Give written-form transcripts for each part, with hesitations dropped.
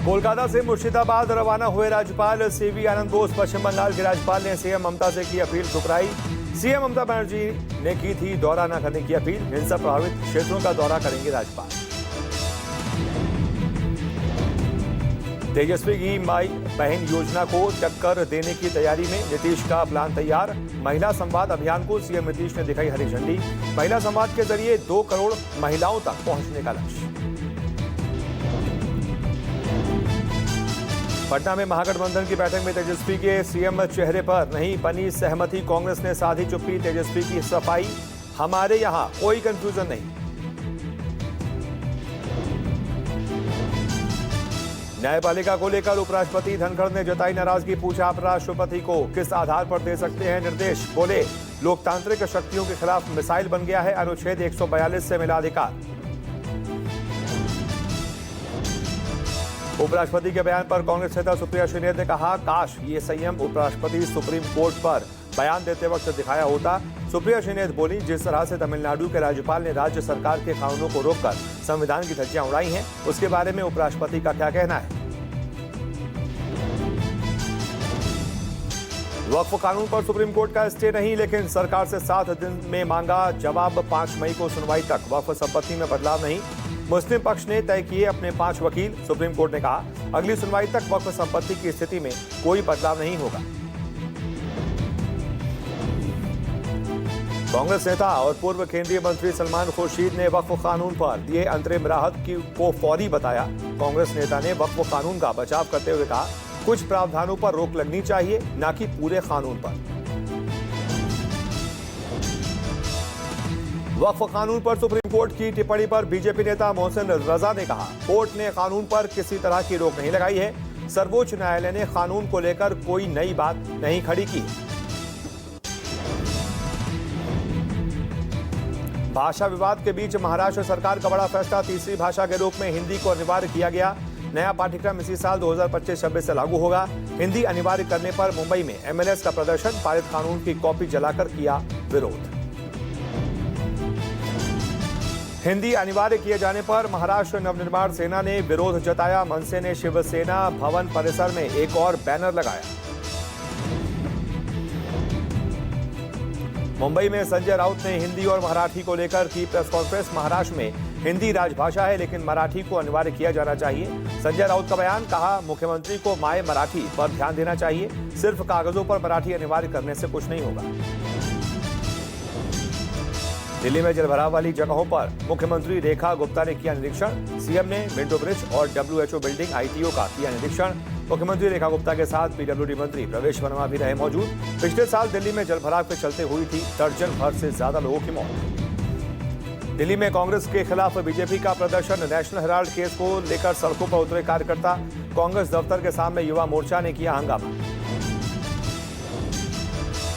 कोलकाता से मुर्शिदाबाद रवाना हुए राज्यपाल सीवी आनंद बोस पश्चिम बंगाल के राज्यपाल ने सीएम ममता से की अपील ठुकराई। सीएम ममता बनर्जी ने की थी दौरा न करने की अपील। हिंसा प्रभावित क्षेत्रों का दौरा करेंगे राज्यपाल। तेजस्वी की माई बहन योजना को टक्कर देने की तैयारी में नीतीश का प्लान तैयार। महिला संवाद अभियान को सीएम नीतीश ने दिखाई हरी झंडी। महिला संवाद के जरिए 2 करोड़ महिलाओं तक पहुंचने का लक्ष्य। पटना में महागठबंधन की बैठक में तेजस्वी के सीएम चेहरे पर नहीं बनी सहमति। कांग्रेस ने साधी चुप्पी, तेजस्वी की सफाई, हमारे यहां कोई कंफ्यूजन नहीं। न्यायपालिका को लेकर उपराष्ट्रपति धनखड़ ने जताई नाराजगी। पूछा राष्ट्रपति को किस आधार पर दे सकते हैं निर्देश। बोले लोकतांत्रिक शक्तियों के खिलाफ मिसाइल बन गया है, अनुच्छेद 142 से मिला अधिकार। उपराष्ट्रपति के बयान पर कांग्रेस नेता सुप्रिया श्रीनेत ने कहा, काश ये संयम उपराष्ट्रपति सुप्रीम कोर्ट पर बयान देते वक्त दिखाया होता। सुप्रिया श्रीनेत बोली, जिस तरह से तमिलनाडु के राज्यपाल ने राज्य सरकार के कानूनों को रोककर संविधान की धज्जियां उड़ाई हैं, उसके बारे में उपराष्ट्रपति का क्या कहना है। वक्फ कानून पर सुप्रीम कोर्ट का स्टे नहीं, लेकिन सरकार से 7 दिन में मांगा जवाब। 5 मई को सुनवाई तक। वक्फ संपत्ति में बदलाव नहीं, मुस्लिम पक्ष ने तय किए अपने 5 वकील। सुप्रीम कोर्ट ने कहा, अगली सुनवाई तक वक्फ संपत्ति की स्थिति में कोई बदलाव नहीं होगा। कांग्रेस नेता और पूर्व केंद्रीय मंत्री सलमान खुर्शीद ने वक्फ कानून पर दिए अंतरिम राहत को फौरी बताया। कांग्रेस नेता ने वक्फ कानून का बचाव करते हुए कहा, कुछ प्रावधानों पर रोक लगनी चाहिए, न कि पूरे कानून पर। वक्फ कानून पर सुप्रीम कोर्ट की टिप्पणी पर बीजेपी नेता मोहसिन रजा ने कहा, कोर्ट ने कानून पर किसी तरह की रोक नहीं लगाई है। सर्वोच्च न्यायालय ने कानून को लेकर कोई नई बात नहीं खड़ी की। भाषा विवाद के बीच महाराष्ट्र सरकार का बड़ा फैसला। तीसरी भाषा के रूप में हिंदी को अनिवार्य किया गया। नया पाठ्यक्रम इसी साल 2025-26 से लागू होगा। हिंदी अनिवार्य करने पर मुंबई में एमएलएस का प्रदर्शन। पारित कानून की कॉपी जलाकर किया विरोध। हिंदी अनिवार्य किए जाने पर महाराष्ट्र नवनिर्माण सेना ने विरोध जताया। मनसे ने शिवसेना भवन परिसर में एक और बैनर लगाया। मुंबई में संजय राउत ने हिंदी और मराठी को लेकर की प्रेस कॉन्फ्रेंस। महाराष्ट्र में हिंदी राजभाषा है, लेकिन मराठी को अनिवार्य किया जाना चाहिए। संजय राउत का बयान। कहा, मुख्यमंत्री को माय मराठी पर ध्यान देना चाहिए। सिर्फ कागजों पर मराठी अनिवार्य करने से कुछ नहीं होगा। दिल्ली में जलभराव वाली जगहों पर मुख्यमंत्री रेखा गुप्ता ने किया निरीक्षण। सीएम ने मिंटो ब्रिज और डब्ल्यूएचओ बिल्डिंग आईटीओ का किया निरीक्षण। मुख्यमंत्री रेखा गुप्ता के साथ पीडब्ल्यूडी मंत्री प्रवेश वर्मा भी रहे मौजूद। पिछले साल दिल्ली में जलभराव के चलते हुई थी दर्जन भर से ज्यादा लोगों की मौत। दिल्ली में कांग्रेस के खिलाफ बीजेपी का प्रदर्शन। नेशनल हेराल्ड केस को लेकर सड़कों पर उतरे कार्यकर्ता। कांग्रेस दफ्तर के सामने युवा मोर्चा ने किया हंगामा।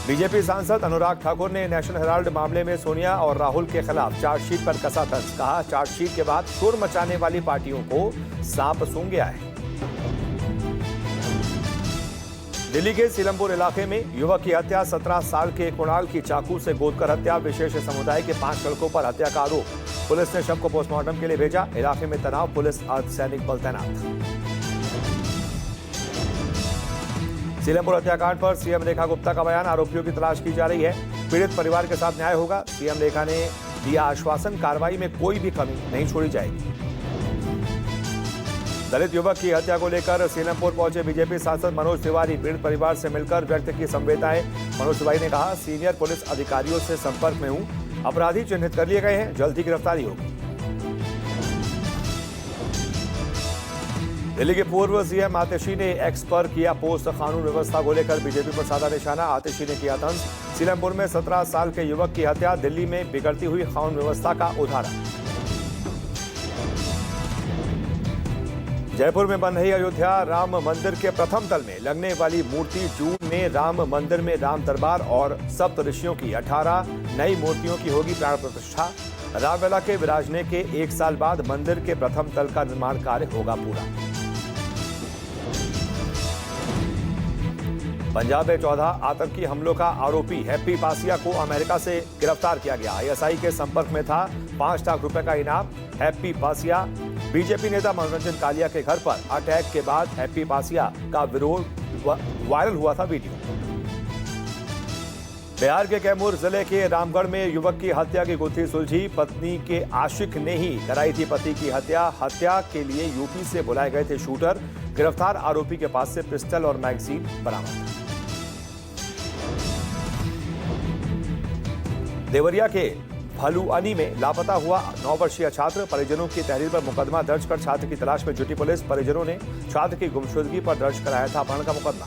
बीजेपी सांसद अनुराग ठाकुर ने नेशनल हेराल्ड मामले में सोनिया और राहुल के खिलाफ चार्जशीट पर कसा तंज। कहा, चार्जशीट के बाद शोर मचाने वाली पार्टियों को सांप सूंघ गया है। दिल्ली के सीलमपुर इलाके में युवक की हत्या। 17 साल के कुणाल की चाकू से गोदकर हत्या। विशेष समुदाय के 5 लड़कों पर हत्या का आरोप। पुलिस ने शव को पोस्टमार्टम के लिए भेजा। इलाके में तनाव, पुलिस अर्धसैनिक बल तैनात। सीलमपुर हत्याकांड पर सीएम रेखा गुप्ता का बयान। आरोपियों की तलाश की जा रही है। पीड़ित परिवार के साथ न्याय होगा। सीएम रेखा ने दिया आश्वासन, कार्रवाई में कोई भी कमी नहीं छोड़ी जाएगी। दलित युवक की हत्या को लेकर सीलमपुर पहुंचे बीजेपी सांसद मनोज तिवारी। पीड़ित परिवार से मिलकर व्यक्त की संवेदनाएं। मनोज तिवारी ने कहा, सीनियर पुलिस अधिकारियों से संपर्क में हूं। अपराधी चिन्हित कर लिए गए हैं, जल्द ही गिरफ्तारी होगी। दिल्ली के पूर्व सीएम आतिशी ने एक्स पर किया पोस्ट। कानून व्यवस्था को लेकर बीजेपी पर साधा निशाना। आतिशी ने किया तंज। सीलमपुर में 17 साल के युवक की हत्या। दिल्ली में बिगड़ती हुई कानून व्यवस्था का उदाहरण। जयपुर में बन रही अयोध्या राम मंदिर के प्रथम तल में लगने वाली मूर्ति। जून में राम मंदिर में राम दरबार और सप्त ऋषियों की 18 नई मूर्तियों की होगी प्राण प्रतिष्ठा। रामलला के विराजने के 1 साल बाद मंदिर के प्रथम तल का निर्माण कार्य होगा पूरा। पंजाब में 14 आतंकी हमलों का आरोपी हैप्पी पासिया को अमेरिका से गिरफ्तार किया गया। आईएसआई के संपर्क में था। 5 लाख रुपए का इनाम। हैप्पी पासिया बीजेपी नेता मनोरंजन कालिया के घर पर अटैक के बाद हैप्पी पासिया का विरोध वायरल हुआ था वीडियो। बिहार के कैमूर जिले के रामगढ़ में युवक की हत्या की गुत्थी सुलझी। पत्नी के आशिक ने ही कराई थी पति की हत्या। हत्या के लिए यूपी से बुलाए गए थे शूटर। गिरफ्तार आरोपी के पास से पिस्टल और मैगजीन बरामद। देवरिया के भलुअनी में लापता हुआ 9 वर्षीय छात्र। परिजनों की तहरीर पर मुकदमा दर्ज कर छात्र की तलाश में जुटी पुलिस। परिजनों ने छात्र की गुमशुदगी पर दर्ज कराया था अपहरण का मुकदमा।